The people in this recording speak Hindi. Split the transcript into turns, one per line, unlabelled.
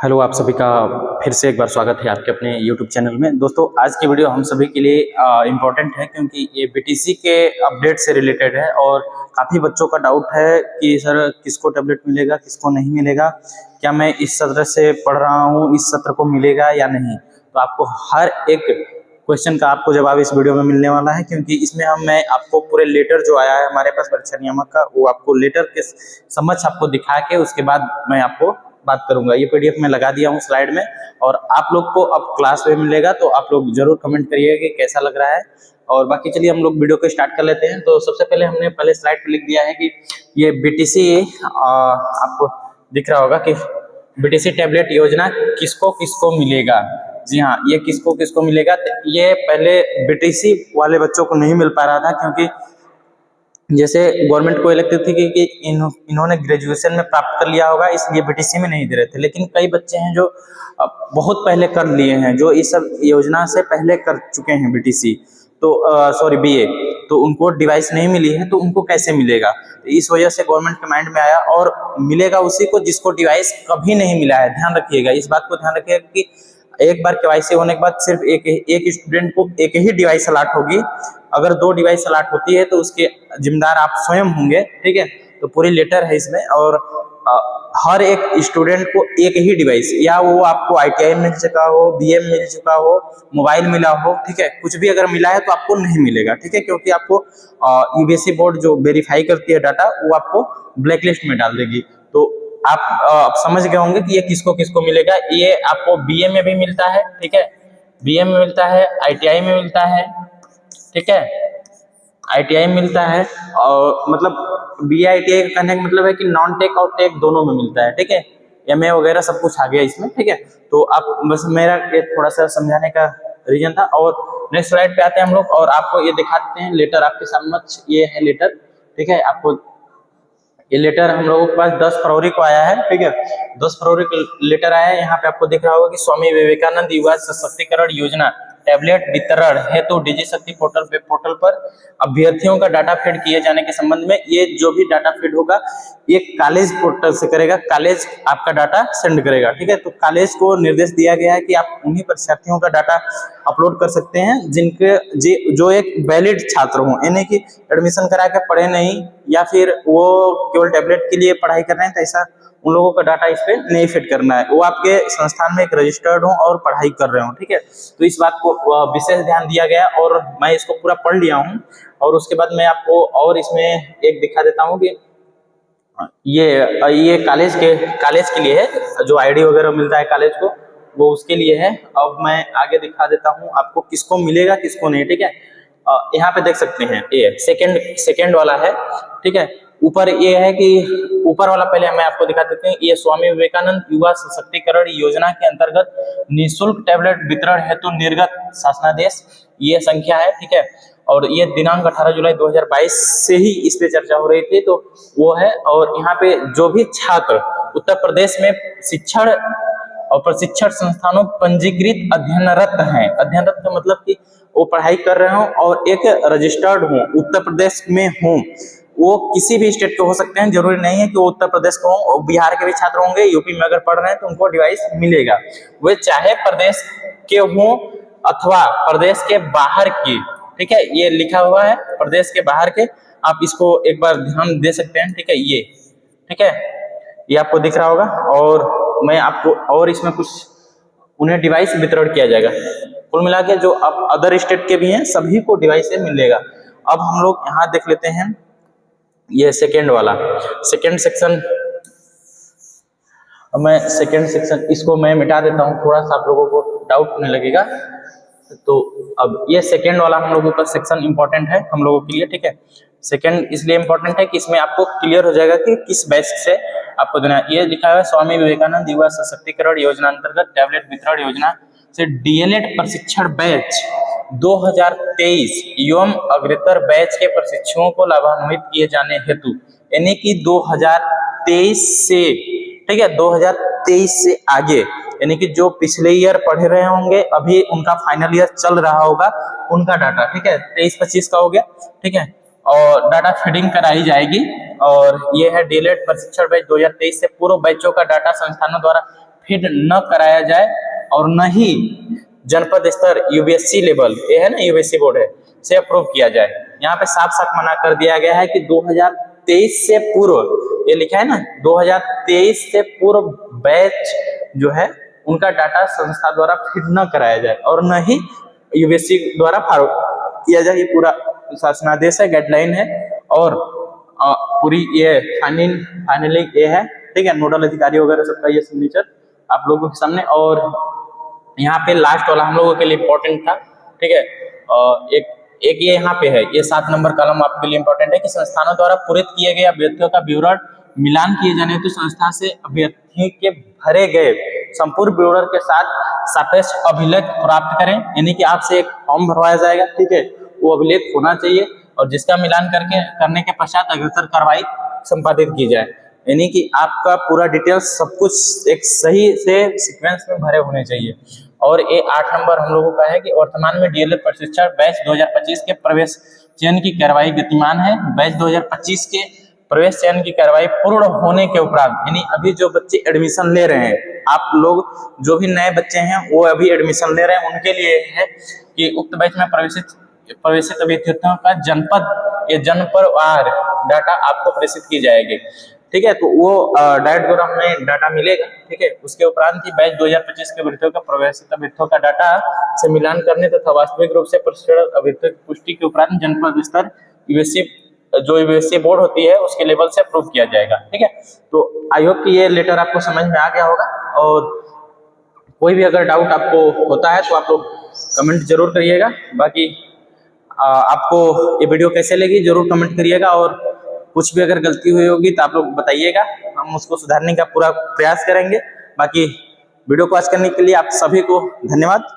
हेलो, आप सभी का फिर से एक बार स्वागत है आपके अपने यूट्यूब चैनल में। दोस्तों, आज की वीडियो हम सभी के लिए इम्पोर्टेंट है क्योंकि ये बीटीसी के अपडेट से रिलेटेड है और काफ़ी बच्चों का डाउट है कि सर किसको टैबलेट मिलेगा, किसको नहीं मिलेगा, क्या मैं इस सत्र से पढ़ रहा हूँ इस सत्र को मिलेगा या नहीं। तो आपको हर एक क्वेश्चन का आपको जवाब इस वीडियो में मिलने वाला है क्योंकि इसमें मैं आपको पूरे लेटर जो आया है हमारे पास परीक्षा नियामक का, वो आपको लेटर के समक्ष आपको दिखा के उसके बाद मैं आपको बात करूंगा। ये पीडीएफ में लगा दिया हूँ स्लाइड में और आप लोग को अब क्लास में मिलेगा, तो आप लोग जरूर कमेंट करिएगा कि कैसा लग रहा है। और बाकी चलिए हम लोग वीडियो को स्टार्ट कर लेते हैं। तो सबसे पहले हमने पहले स्लाइड पे लिख दिया है कि ये बीटीसी आपको दिख रहा होगा कि बीटीसी टैबलेट योजना किसको किसको मिलेगा। जी हाँ, ये किसको किसको मिलेगा। तो ये पहले बीटीसी वाले बच्चों को नहीं मिल पा रहा था क्योंकि जैसे गवर्नमेंट को ये लगती थी कि इन्होंने ग्रेजुएशन में प्राप्त कर लिया होगा इसलिए बीटीसी में नहीं दे रहे थे, लेकिन कई बच्चे हैं जो बहुत पहले कर लिए हैं, जो इस सब योजना से पहले कर चुके हैं बीटीसी, तो सॉरी बीए, तो उनको डिवाइस नहीं मिली है, तो उनको कैसे मिलेगा। तो इस वजह से गवर्नमेंट के माइंड में आया और मिलेगा उसी को जिसको डिवाइस कभी नहीं मिला है। ध्यान रखिएगा, इस बात को ध्यान रखिएगा कि एक बार केवाईसी होने के बाद सिर्फ एक स्टूडेंट को एक ही डिवाइस अलॉट होगी। अगर 2 डिवाइस अलॉट होती है तो उसके जिम्मेदार आप स्वयं होंगे, ठीक है। तो पूरी लेटर है इसमें और हर एक स्टूडेंट को एक ही डिवाइस, या वो आपको आईटीआई मिल चुका हो, बीए मिल चुका हो, मोबाइल मिला हो, ठीक है, कुछ भी अगर मिला है तो आपको नहीं मिलेगा, ठीक है, क्योंकि आपको यूबीएससी बोर्ड जो वेरीफाई करती है डाटा, वो आपको ब्लैक लिस्ट में डाल देगी। तो आप समझ गए होंगे कि ये किसको किसको मिलेगा। ये आपको बीए में भी मिलता है, ठीक है, बीए में मिलता है, आईटीआई में मिलता है, ठीक है, आईटीआई में मिलता है। और मतलब बी आईटीआई का कहने का मतलब है कि नॉन टेक और टेक दोनों में मिलता है, ठीक है, एमए वगैरह सब कुछ आ गया इसमें, ठीक है। तो आप बस मेरा ये थोड़ा सा समझाने का रीजन था। और नेक्स्ट स्लाइड पे आते हैं हम लोग और आपको ये दिखा देते हैं लेटर आपके सामने। ये है लेटर, ठीक है। आपको ये लेटर हम लोगों के पास 10 फरवरी को आया है, ठीक है, 10 फरवरी को लेटर आया है। यहाँ पे आपको दिख रहा होगा कि स्वामी विवेकानंद युवा सशक्तिकरण योजना टैबलेट वितरण हेतु डिजी शक्ति पोर्टल पर अभ्यर्थियों का डाटा फीड किए जाने के संबंध में, ये जो भी डाटा फीड होगा ये कॉलेज पोर्टल से करेगा, कॉलेज आपका डाटा सेंड करेगा, ठीक है। तो कॉलेज को निर्देश दिया गया है कि आप उन्हीं परीक्षार्थियों का डाटा अपलोड कर सकते हैं जिनके जो एक वैलिड छात्र हों, यानी कि एडमिशन करा के पढ़े नहीं या फिर वो केवल टैबलेट के लिए पढ़ाई कर रहे हैं, तो ऐसा उन लोगों का डाटा इस पे नहीं फिट करना है। वो आपके संस्थान में एक रजिस्टर्ड हो और पढ़ाई कर रहे हो, ठीक है। तो इस बात को विशेष ध्यान दिया गया और मैं इसको पूरा पढ़ लिया हूँ। और उसके बाद मैं आपको और इसमें एक दिखा देता हूँ कि ये कॉलेज के लिए है, जो आईडी वगैरह मिलता है कॉलेज को, वो उसके लिए है। अब मैं आगे दिखा देता हूँ आपको किसको मिलेगा किसको नहीं, ठीक है। यहाँ पे देख सकते हैं ये सेकेंड वाला है, ठीक है। ऊपर ये है कि ऊपर वाला पहले मैं आपको दिखा देते हैं। ये स्वामी विवेकानंद युवा सशक्तिकरण योजना के अंतर्गत निःशुल्क टैबलेट वितरण हेतु निर्गत शासनादेश, ये संख्या है, ठीक है। और ये दिनांक 18 जुलाई 2022 से ही इस पे चर्चा हो रही थी, तो वो है। और यहाँ पे जो भी छात्र उत्तर प्रदेश में शिक्षण और प्रशिक्षण संस्थानों पंजीकृत अध्ययनरत हैं, अध्ययनरत का मतलब कि वो पढ़ाई कर रहे हो और एक रजिस्टर्ड हो, उत्तर प्रदेश में हो, वो किसी भी स्टेट के हो सकते हैं, जरूरी नहीं है कि वो उत्तर प्रदेश को हो। बिहार के भी छात्र होंगे, यूपी में अगर पढ़ रहे हैं तो उनको डिवाइस मिलेगा, वे चाहे प्रदेश के हों अथवा प्रदेश के बाहर की, ठीक है। ये लिखा हुआ है प्रदेश के बाहर के, आप इसको एक बार ध्यान दे सकते हैं, ठीक है, ये, ठीक है, ये आपको दिख रहा होगा। और मैं आपको और इसमें कुछ उन्हें डिवाइस वितरण किया जाएगा। कुल मिला के जो अब अदर स्टेट के भी हैं सभी को डिवाइस मिलेगा। अब हम लोग यहाँ देख लेते हैं ये सेकेंड वाला, सेकेंड सेक्शन। मैं सेकेंड सेक्शन इसको मैं मिटा देता हूँ, थोड़ा सा आप लोगों को डाउट होने लगेगा। तो अब ये सेकेंड वाला हम लोगों का सेक्शन इंपॉर्टेंट है हम लोगों के लिए, ठीक है। सेकेंड इसलिए इंपॉर्टेंट है कि इसमें आपको क्लियर हो जाएगा कि किस बैच से आपको देना है। ये लिखा हुआ है स्वामी विवेकानंद युवा सशक्तिकरण योजना अंतर्गत टैबलेट वितरण योजना से डीएलएड प्रशिक्षण बैच 2023 एवं अग्रतर बैच के प्रशिक्षुओं को लाभान्वित किए जाने हेतु, यानी कि 2023 से, ठीक है, 2023 से आगे, यानी कि जो पिछले ईयर पढ़े रहे होंगे, अभी उनका फाइनल ईयर चल रहा होगा, उनका डाटा, ठीक है, 23-25 का हो गया, ठीक है। और डाटा फीडिंग कराई जाएगी। और ये है डीएलएड प्रशिक्षण बैच 2023 से पूर्व बैचों का डाटा संस्थानों द्वारा फीड न कराया जाए और न ही जनपद स्तर यूबीएससी लेवल, ये है ना यूबीएससी बोर्ड है, से अप्रूव किया जाए। यहाँ पे साफ साफ मना कर दिया गया है कि 2023 से पूर्व, ये लिखा है ना 2023 से पूर्व बैच जो है उनका डाटा संस्था द्वारा फीड न कराया जाए और न ही यूबीएससी द्वारा फॉरवर्ड किया जाए। ये पूरा शासनादेश है, गाइडलाइन है और पूरी ये फाइनली ये है, ठीक है। नोडल अधिकारी वगैरह सबका ये सिग्नेचर आप लोगों के सामने। और यहाँ पे लास्ट वाला हम लोगों के लिए इंपॉर्टेंट था, ठीक है। एक ये यहाँ पे है, ये 7 नंबर कॉलम आपके लिए इंपॉर्टेंट है कि संस्थानों द्वारा पूरित किए गए अभ्यर्थियों का विवरण मिलान किए जाने हेतु संस्था से अभ्यर्थी के भरे गए संपूर्ण विवरण के साथ सापेक्ष अभिलेख प्राप्त करें। यानी कि आपसे एक फॉर्म भरवाया जाएगा, ठीक है, वो अभिलेख होना चाहिए और जिसका मिलान करने के पश्चात अग्रसर कार्रवाई संपादित की जाए। यानी कि आपका पूरा डिटेल्स सब कुछ एक सही से सीक्वेंस में भरे होने चाहिए। और ये 8 नंबर हम लोगों का है कि वर्तमान में डीएलएड प्रशिक्षण बैच 2025 के प्रवेश चयन की कार्रवाई गतिमान है। बैच 2025 के प्रवेश चयन की कार्रवाई पूर्ण होने के उपरांत, यानी अभी जो बच्चे एडमिशन ले रहे हैं, आप लोग जो भी नए बच्चे हैं वो अभी एडमिशन ले रहे हैं, उनके लिए है कि उक्त बैच में प्रवेशित अभ्यर्थियों का जनपदवार डाटा आपको प्रेषित की जाएगी, ठीक है। तो वो डायरेक्ट द्वारा हमें डाटा मिलेगा, ठीक है। उसके उपरांत ही बैच 2025 के अभ्यर्थियों का प्रवेशित अभ्यर्थियों का डाटा से मिलान करने तथा वास्तविक रूप से प्रशिक्षण अभ्यर्थियों की पुष्टि के उपरांत जनपद स्तर यूबीएससी बोर्ड होती है उसके लेवल से अप्रूव किया जाएगा, ठीक है। तो आई होप कि ये लेटर आपको समझ में आ गया होगा। और कोई भी अगर डाउट आपको होता है तो आप लोग कमेंट जरूर करिएगा। बाकी आपको ये वीडियो कैसे लगी जरूर कमेंट करिएगा और कुछ भी अगर गलती हुई होगी तो आप लोग बताइएगा, हम उसको सुधारने का पूरा प्रयास करेंगे। बाकी वीडियो को वॉच करने के लिए आप सभी को धन्यवाद।